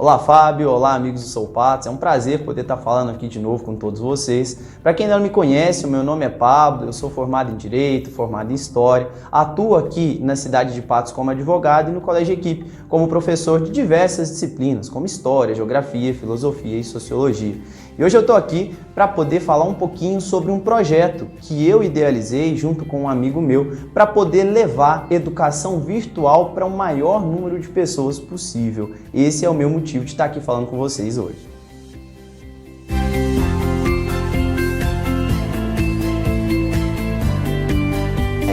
Olá Fábio, olá amigos do Sou Patos, é um prazer poder estar falando aqui de novo com todos vocês. Para quem ainda não me conhece, o meu nome é Pablo, eu sou formado em Direito, formado em História, atuo aqui na cidade de Patos como advogado e no Colégio Equipe como professor de diversas disciplinas, como História, Geografia, Filosofia e Sociologia. E hoje eu estou aqui para poder falar um pouquinho sobre um projeto que eu idealizei junto com um amigo meu para poder levar educação virtual para o maior número de pessoas possível. Esse é o meu motivo de estar aqui falando com vocês hoje.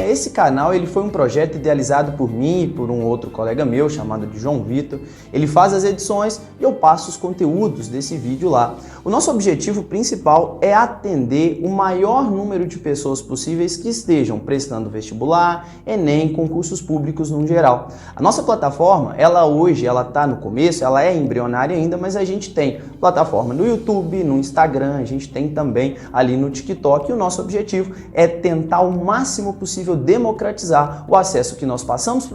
Esse canal ele foi um projeto idealizado por mim e por um outro colega meu chamado de João Vitor. Ele faz as edições e eu passo os conteúdos desse vídeo lá. O nosso objetivo principal é atender o maior número de pessoas possíveis que estejam prestando vestibular, Enem, concursos públicos no geral. A nossa plataforma, hoje está no começo, ela é embrionária ainda, mas a gente tem plataforma no YouTube, no Instagram, a gente tem também ali no TikTok e o nosso objetivo é tentar o máximo possível democratizar o acesso que nós passamos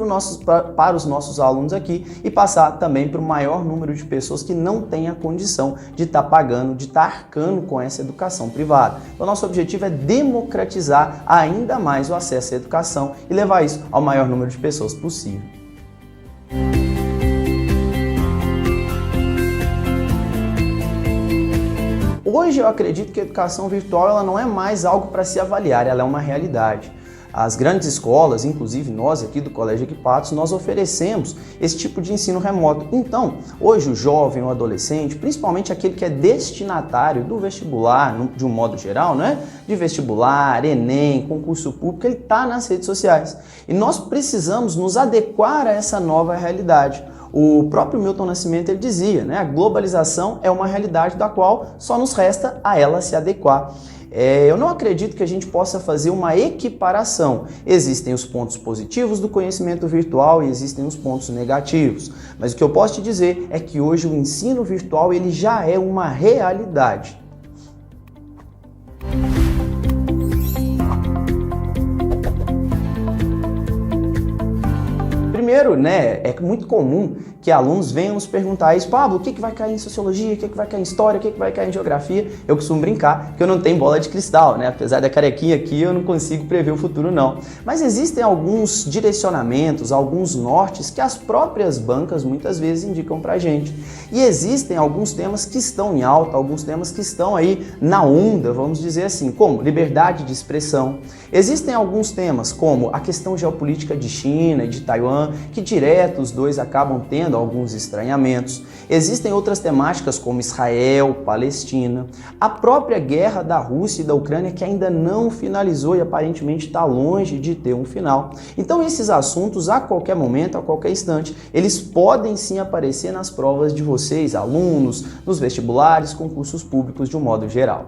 para os nossos alunos aqui e passar também para o maior número de pessoas que não têm a condição de estar pagando, de estar arcando com essa educação privada. Então, nosso objetivo é democratizar ainda mais o acesso à educação e levar isso ao maior número de pessoas possível. Hoje eu acredito que a educação virtual ela não é mais algo para se avaliar, ela é uma realidade. As grandes escolas, inclusive nós aqui do Colégio Equipatos, nós oferecemos esse tipo de ensino remoto. Então, hoje o jovem, o adolescente, principalmente aquele que é destinatário do vestibular, de um modo geral, né? De vestibular, Enem, concurso público, ele está nas redes sociais. E nós precisamos nos adequar a essa nova realidade. O próprio Milton Nascimento ele dizia, né? A globalização é uma realidade da qual só nos resta a ela se adequar. Eu não acredito que a gente possa fazer uma equiparação. Existem os pontos positivos do conhecimento virtual e existem os pontos negativos. Mas o que eu posso te dizer é que hoje o ensino virtual ele já é uma realidade. Primeiro, é muito comum que alunos venham nos perguntar isso, Pablo, o que vai cair em Sociologia, o que vai cair em História, o que vai cair em Geografia? Eu costumo brincar que eu não tenho bola de cristal, né? Apesar da carequinha aqui, eu não consigo prever o futuro não. Mas existem alguns direcionamentos, alguns nortes que as próprias bancas muitas vezes indicam pra gente. E existem alguns temas que estão em alta, alguns temas que estão aí na onda, vamos dizer assim, como liberdade de expressão. Existem alguns temas como a questão geopolítica de China e de Taiwan, que direto os dois acabam tendo alguns estranhamentos. Existem outras temáticas como Israel, Palestina, a própria guerra da Rússia e da Ucrânia que ainda não finalizou e aparentemente está longe de ter um final. Então esses assuntos a qualquer momento, a qualquer instante, eles podem sim aparecer nas provas de vocês, alunos, nos vestibulares, concursos públicos de um modo geral.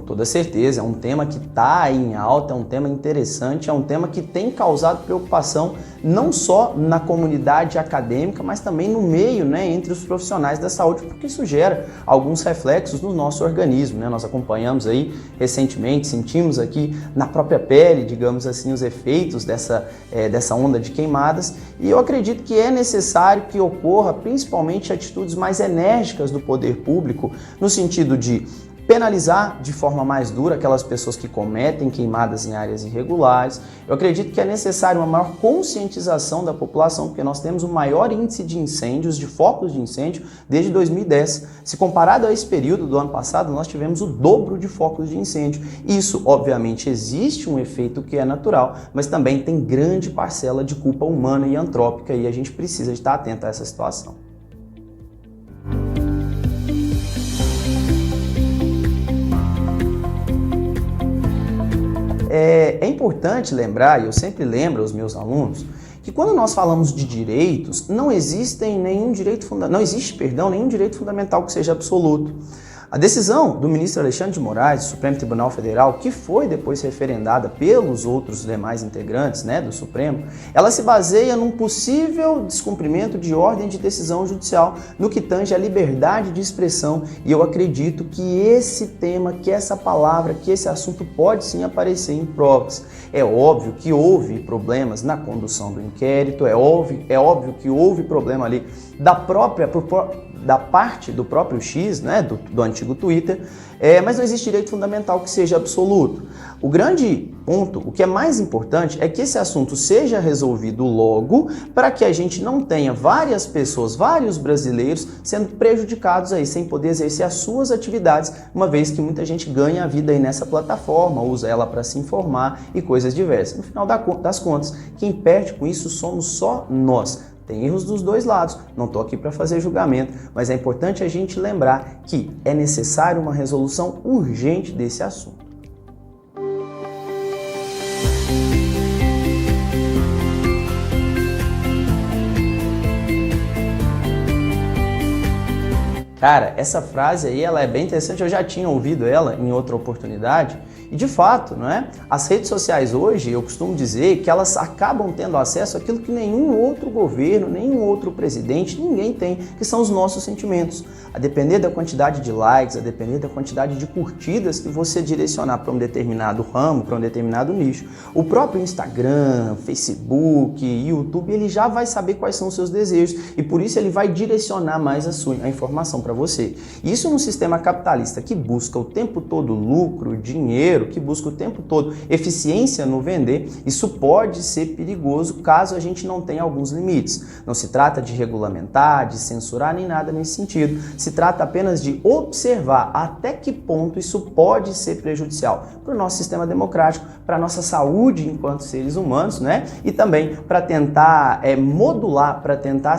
Toda certeza, é um tema que está em alta, é um tema interessante, é um tema que tem causado preocupação não só na comunidade acadêmica, mas também no meio, entre os profissionais da saúde, porque isso gera alguns reflexos no nosso organismo, Nós acompanhamos aí recentemente, sentimos aqui na própria pele, digamos assim, os efeitos dessa onda de queimadas, e eu acredito que é necessário que ocorra principalmente atitudes mais enérgicas do poder público, no sentido de penalizar de forma mais dura aquelas pessoas que cometem queimadas em áreas irregulares. Eu acredito que é necessário uma maior conscientização da população, porque nós temos o maior índice de incêndios, de focos de incêndio, desde 2010. Se comparado a esse período do ano passado, nós tivemos o dobro de focos de incêndio. Isso, obviamente, existe um efeito que é natural, mas também tem grande parcela de culpa humana e antrópica e a gente precisa estar atento a essa situação. É importante lembrar, e eu sempre lembro aos meus alunos, que quando nós falamos de direitos, não existe nenhum direito fundamental que seja absoluto. A decisão do ministro Alexandre de Moraes, do Supremo Tribunal Federal, que foi depois referendada pelos outros demais integrantes, né, do Supremo, ela se baseia num possível descumprimento de ordem de decisão judicial no que tange à liberdade de expressão, e eu acredito que esse tema, que essa palavra, que esse assunto pode sim aparecer em provas. É óbvio que houve problemas na condução do inquérito, é óbvio que houve problema ali da parte do próprio X, né, do antigo Twitter, mas não existe direito fundamental que seja absoluto. O grande ponto, o que é mais importante, é que esse assunto seja resolvido logo, para que a gente não tenha várias pessoas, vários brasileiros sendo prejudicados aí, sem poder exercer as suas atividades, uma vez que muita gente ganha a vida aí nessa plataforma, usa ela para se informar e coisas diversas. No final das contas, quem perde com isso somos só nós. Tem erros dos dois lados, não estou aqui para fazer julgamento, mas é importante a gente lembrar que é necessário uma resolução urgente desse assunto. Cara, essa frase aí, ela é bem interessante, eu já tinha ouvido ela em outra oportunidade, e de fato, não é? As redes sociais hoje, eu costumo dizer que elas acabam tendo acesso àquilo que nenhum outro governo, nenhum outro presidente, ninguém tem, que são os nossos sentimentos. A depender da quantidade de likes, a depender da quantidade de curtidas que você direcionar para um determinado ramo, para um determinado nicho, o próprio Instagram, Facebook, YouTube, ele já vai saber quais são os seus desejos, e por isso ele vai direcionar mais a informação para você. Isso num sistema capitalista que busca o tempo todo lucro, dinheiro, que busca o tempo todo eficiência no vender, isso pode ser perigoso caso a gente não tenha alguns limites. Não se trata de regulamentar, de censurar, nem nada nesse sentido. Se trata apenas de observar até que ponto isso pode ser prejudicial para o nosso sistema democrático, para a nossa saúde enquanto seres humanos, né? E também para tentar modular, para tentar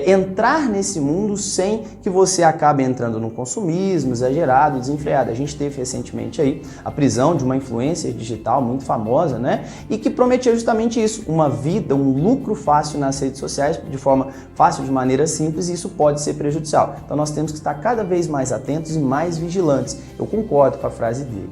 entrar nesse mundo sem que você acabe entrando no consumismo exagerado, desenfreado. A gente teve recentemente aí a prisão de uma influencer digital muito famosa, né? E que prometia justamente isso, uma vida, um lucro fácil nas redes sociais, de forma fácil, de maneira simples, e isso pode ser prejudicial. Então nós temos que estar cada vez mais atentos e mais vigilantes. Eu concordo com a frase dele.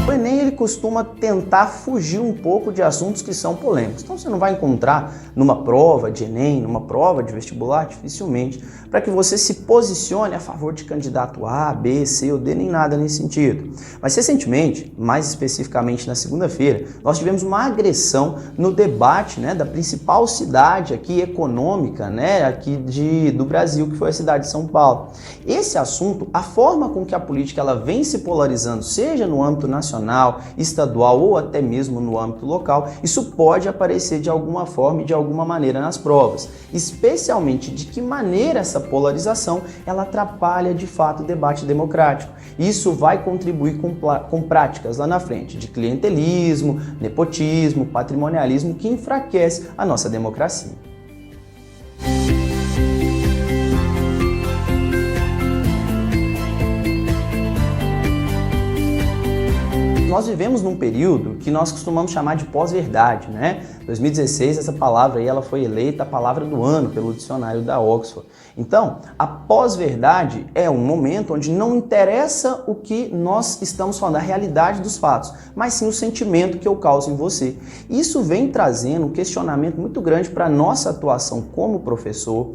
O Enem, ele costuma tentar fugir um pouco de assuntos que são polêmicos. Então você não vai encontrar numa prova de Enem, numa prova de vestibular, dificilmente, para que você se posicione a favor de candidato A, B, C ou D, nem nada nesse sentido. Mas recentemente, mais especificamente na segunda-feira, nós tivemos uma agressão no debate, né, da principal cidade aqui econômica, né, aqui do Brasil, que foi a cidade de São Paulo. Esse assunto, a forma com que a política ela vem se polarizando, seja no âmbito nacional, estadual ou até mesmo no âmbito local, isso pode aparecer de alguma forma e de alguma maneira nas provas, especialmente de que maneira essa polarização ela atrapalha de fato o debate democrático. Isso vai contribuir com práticas lá na frente de clientelismo, nepotismo, patrimonialismo que enfraquece a nossa democracia. Nós vivemos num período que nós costumamos chamar de pós-verdade, né? 2016, essa palavra aí, ela foi eleita a palavra do ano pelo dicionário da Oxford. Então, a pós-verdade é um momento onde não interessa o que nós estamos falando, a realidade dos fatos, mas sim o sentimento que eu causo em você. Isso vem trazendo um questionamento muito grande para a nossa atuação como professor,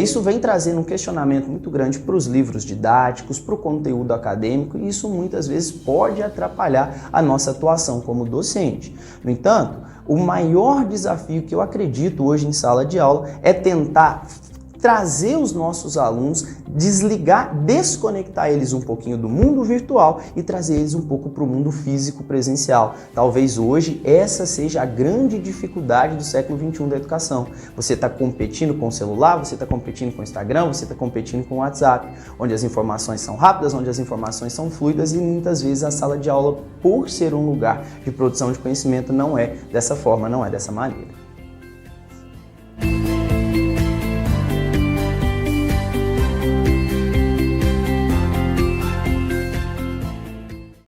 isso vem trazendo um questionamento muito grande para os livros didáticos, para o conteúdo acadêmico, e isso muitas vezes pode atrapalhar a nossa atuação como docente. No entanto, o maior desafio que eu acredito hoje em sala de aula é tentar trazer os nossos alunos, desconectar eles um pouquinho do mundo virtual e trazer eles um pouco para o mundo físico presencial. Talvez hoje essa seja a grande dificuldade do século XXI da educação. Você está competindo com o celular, você está competindo com o Instagram, você está competindo com o WhatsApp, onde as informações são rápidas, onde as informações são fluidas, e muitas vezes a sala de aula, por ser um lugar de produção de conhecimento, não é dessa forma, não é dessa maneira.